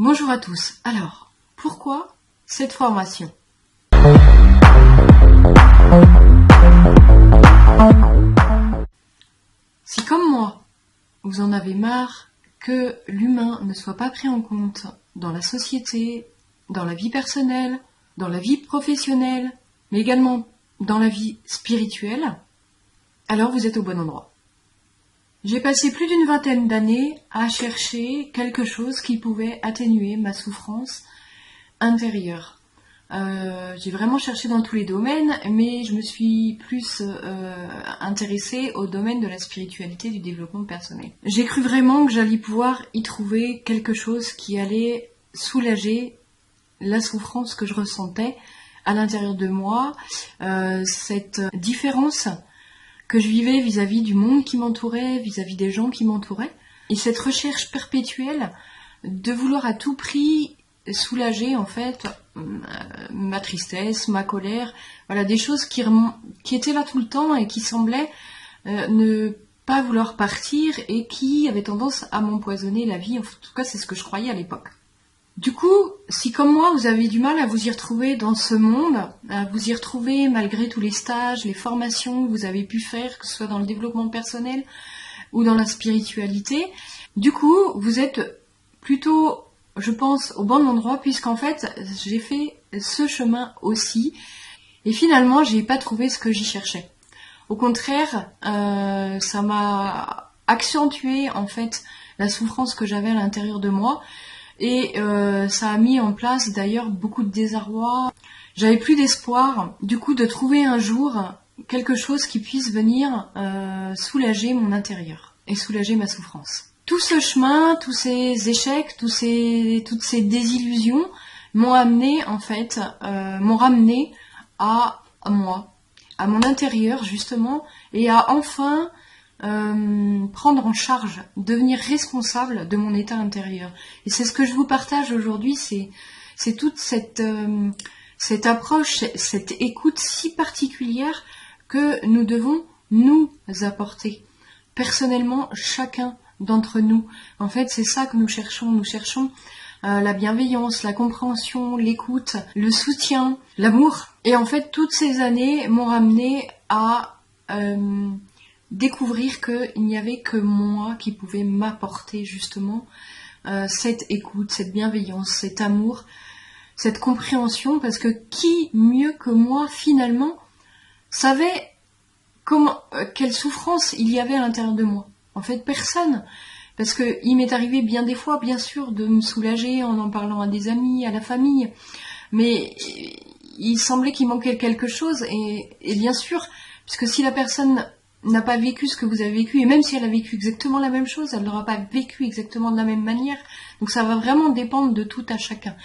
Bonjour à tous. Alors, pourquoi cette formation? Si comme moi, vous en avez marre que l'humain ne soit pas pris en compte dans la société, dans la vie personnelle, dans la vie professionnelle, mais également dans la vie spirituelle, alors vous êtes au bon endroit. J'ai passé plus d'une vingtaine d'années à chercher quelque chose qui pouvait atténuer ma souffrance intérieure. J'ai vraiment cherché dans tous les domaines, mais je me suis plus intéressée au domaine de la spiritualité, du développement personnel. J'ai cru vraiment que j'allais pouvoir y trouver quelque chose qui allait soulager la souffrance que je ressentais à l'intérieur de moi, cette différence que je vivais vis-à-vis du monde qui m'entourait, vis-à-vis des gens qui m'entouraient, et cette recherche perpétuelle de vouloir à tout prix soulager en fait ma tristesse, ma colère, voilà, des choses qui étaient là tout le temps et qui semblaient ne pas vouloir partir et qui avaient tendance à m'empoisonner la vie. En tout cas, c'est ce que je croyais à l'époque. Du coup, si comme moi vous avez du mal à vous y retrouver dans ce monde, à vous y retrouver malgré tous les stages, les formations que vous avez pu faire, que ce soit dans le développement personnel ou dans la spiritualité, du coup vous êtes plutôt, je pense, au bon endroit, puisqu'en fait j'ai fait ce chemin aussi et finalement j'ai pas trouvé ce que j'y cherchais. Au contraire, ça m'a accentué en fait la souffrance que j'avais à l'intérieur de moi. Et ça a mis en place d'ailleurs beaucoup de désarroi. J'avais plus d'espoir, du coup, de trouver un jour quelque chose qui puisse venir soulager mon intérieur et soulager ma souffrance. Tout ce chemin, tous ces échecs, toutes ces désillusions m'ont amené en fait, m'ont ramené à moi, à mon intérieur justement, et à enfin prendre en charge, devenir responsable de mon état intérieur. Et c'est ce que je vous partage aujourd'hui, c'est toute cette approche, cette écoute si particulière que nous devons nous apporter. Personnellement, chacun d'entre nous. En fait, c'est ça que nous cherchons. Nous cherchons la bienveillance, la compréhension, l'écoute, le soutien, l'amour. Et en fait, toutes ces années m'ont ramené à découvrir qu'il n'y avait que moi qui pouvait m'apporter justement cette écoute, cette bienveillance, cet amour, cette compréhension, parce que qui mieux que moi finalement savait quelle souffrance il y avait à l'intérieur de moi? En fait, personne. Parce que il m'est arrivé bien des fois, bien sûr, de me soulager en parlant à des amis, à la famille, mais il semblait qu'il manquait quelque chose, et bien sûr, puisque si la personne n'a pas vécu ce que vous avez vécu, et même si elle a vécu exactement la même chose, elle n'aura pas vécu exactement de la même manière. Donc ça va vraiment dépendre de tout à chacun.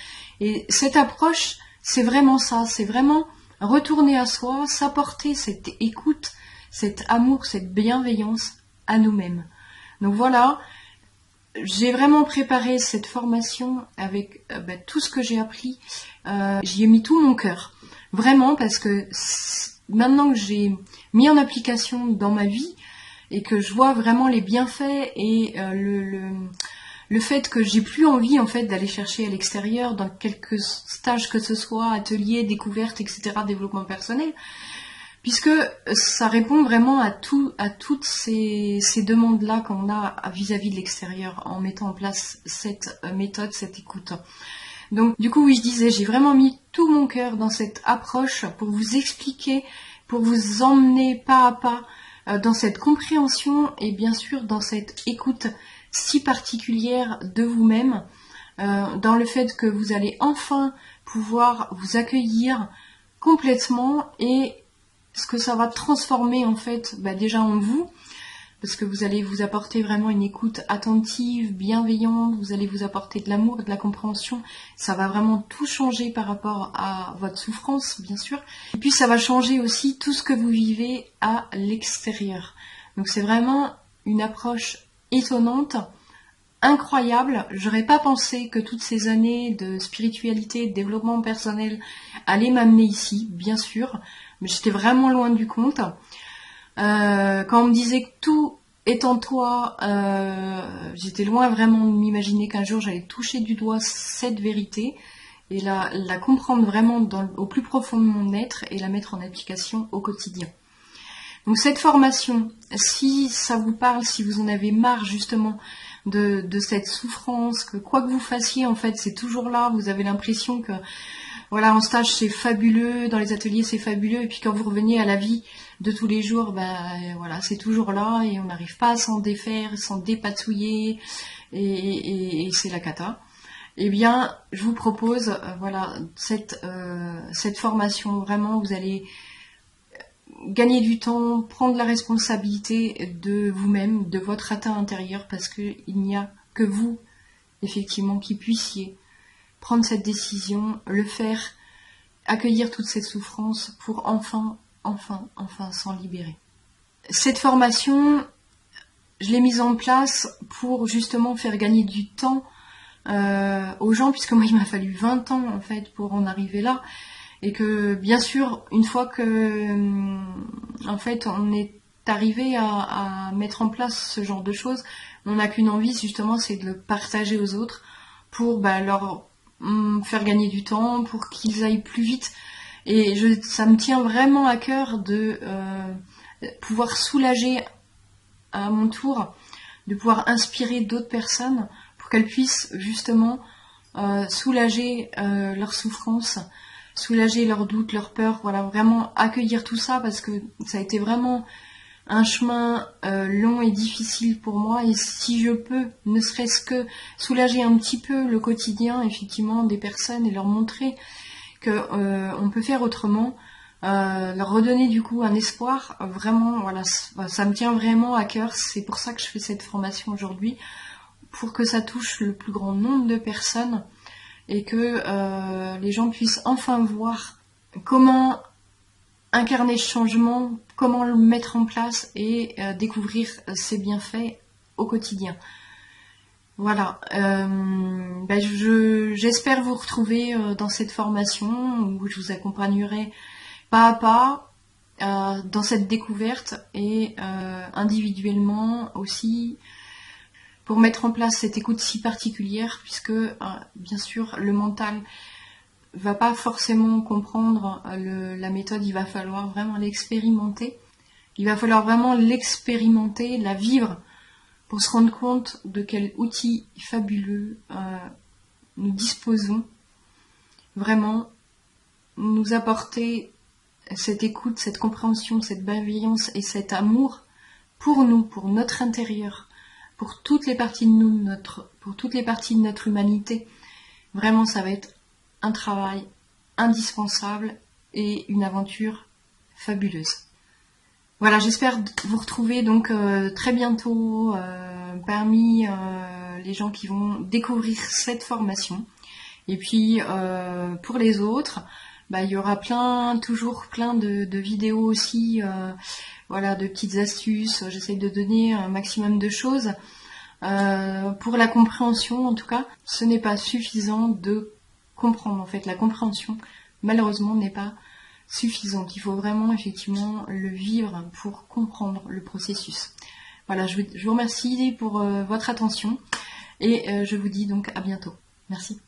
Et cette approche, c'est vraiment ça, c'est vraiment retourner à soi, s'apporter cette écoute, cet amour, cette bienveillance à nous-mêmes. Donc voilà, j'ai vraiment préparé cette formation avec tout ce que j'ai appris. J'y ai mis tout mon cœur, vraiment, parce que maintenant que j'ai mis en application dans ma vie et que je vois vraiment les bienfaits et le fait que j'ai plus envie en fait d'aller chercher à l'extérieur dans quelques stages que ce soit, ateliers, découvertes, etc., développement personnel, puisque ça répond vraiment à toutes ces demandes-là qu'on a vis-à-vis de l'extérieur en mettant en place cette méthode, cette écoute. Donc du coup, oui, je disais, j'ai vraiment mis tout mon cœur dans cette approche pour vous expliquer, pour vous emmener pas à pas dans cette compréhension et bien sûr dans cette écoute si particulière de vous-même, dans le fait que vous allez enfin pouvoir vous accueillir complètement et ce que ça va transformer en fait déjà en vous, parce que vous allez vous apporter vraiment une écoute attentive, bienveillante, vous allez vous apporter de l'amour, de la compréhension, ça va vraiment tout changer par rapport à votre souffrance, bien sûr, et puis ça va changer aussi tout ce que vous vivez à l'extérieur. Donc c'est vraiment une approche étonnante, incroyable. J'aurais pas pensé que toutes ces années de spiritualité, de développement personnel allaient m'amener ici, bien sûr, mais j'étais vraiment loin du compte. Quand on me disait que tout étends-toi, j'étais loin vraiment de m'imaginer qu'un jour j'allais toucher du doigt cette vérité et la comprendre vraiment au plus profond de mon être et la mettre en application au quotidien. Donc cette formation, si ça vous parle, si vous en avez marre justement de cette souffrance, que quoi que vous fassiez, en fait, c'est toujours là, vous avez l'impression que voilà, en stage c'est fabuleux, dans les ateliers c'est fabuleux, et puis quand vous revenez à la vie de tous les jours, voilà, c'est toujours là, et on n'arrive pas à s'en défaire, s'en dépatouiller, et c'est la cata. Eh bien, je vous propose, voilà, cette formation, vraiment, vous allez gagner du temps, prendre la responsabilité de vous-même, de votre atteint intérieur, parce qu'il n'y a que vous, effectivement, qui puissiez prendre cette décision, le faire, accueillir toute cette souffrance pour enfin s'en libérer. Cette formation, je l'ai mise en place pour justement faire gagner du temps aux gens, puisque moi il m'a fallu 20 ans en fait pour en arriver là, et que bien sûr une fois que en fait on est arrivé à mettre en place ce genre de choses, on n'a qu'une envie justement, c'est de le partager aux autres pour leur faire gagner du temps, pour qu'ils aillent plus vite. Et ça me tient vraiment à cœur de pouvoir soulager à mon tour, de pouvoir inspirer d'autres personnes pour qu'elles puissent justement soulager leur souffrance, soulager leurs doutes, leurs peurs, voilà, vraiment accueillir tout ça, parce que ça a été vraiment un chemin long et difficile pour moi, et si je peux, ne serait-ce que soulager un petit peu le quotidien, effectivement, des personnes et leur montrer que on peut faire autrement, leur redonner du coup un espoir, vraiment, voilà, ça me tient vraiment à cœur, c'est pour ça que je fais cette formation aujourd'hui, pour que ça touche le plus grand nombre de personnes, et que les gens puissent enfin voir comment incarner ce changement, comment le mettre en place et découvrir ses bienfaits au quotidien. Voilà, j'espère vous retrouver dans cette formation où je vous accompagnerai pas à pas dans cette découverte et individuellement aussi pour mettre en place cette écoute si particulière, puisque bien sûr le mental va pas forcément comprendre la méthode, il va falloir vraiment l'expérimenter. Il va falloir vraiment l'expérimenter, la vivre, pour se rendre compte de quel outil fabuleux nous disposons. Vraiment, nous apporter cette écoute, cette compréhension, cette bienveillance et cet amour pour nous, pour notre intérieur, pour toutes les parties de nous, pour toutes les parties de notre humanité. Vraiment, ça va être un travail indispensable et une aventure fabuleuse. Voilà, j'espère vous retrouver donc très bientôt parmi les gens qui vont découvrir cette formation. Et puis pour les autres, il y aura toujours plein de vidéos aussi, voilà, de petites astuces. J'essaie de donner un maximum de choses. Pour la compréhension, en tout cas, ce n'est pas suffisant de comprendre. En fait, la compréhension, malheureusement, n'est pas suffisante. Il faut vraiment, effectivement, le vivre pour comprendre le processus. Voilà, je vous remercie pour votre attention et je vous dis donc à bientôt. Merci.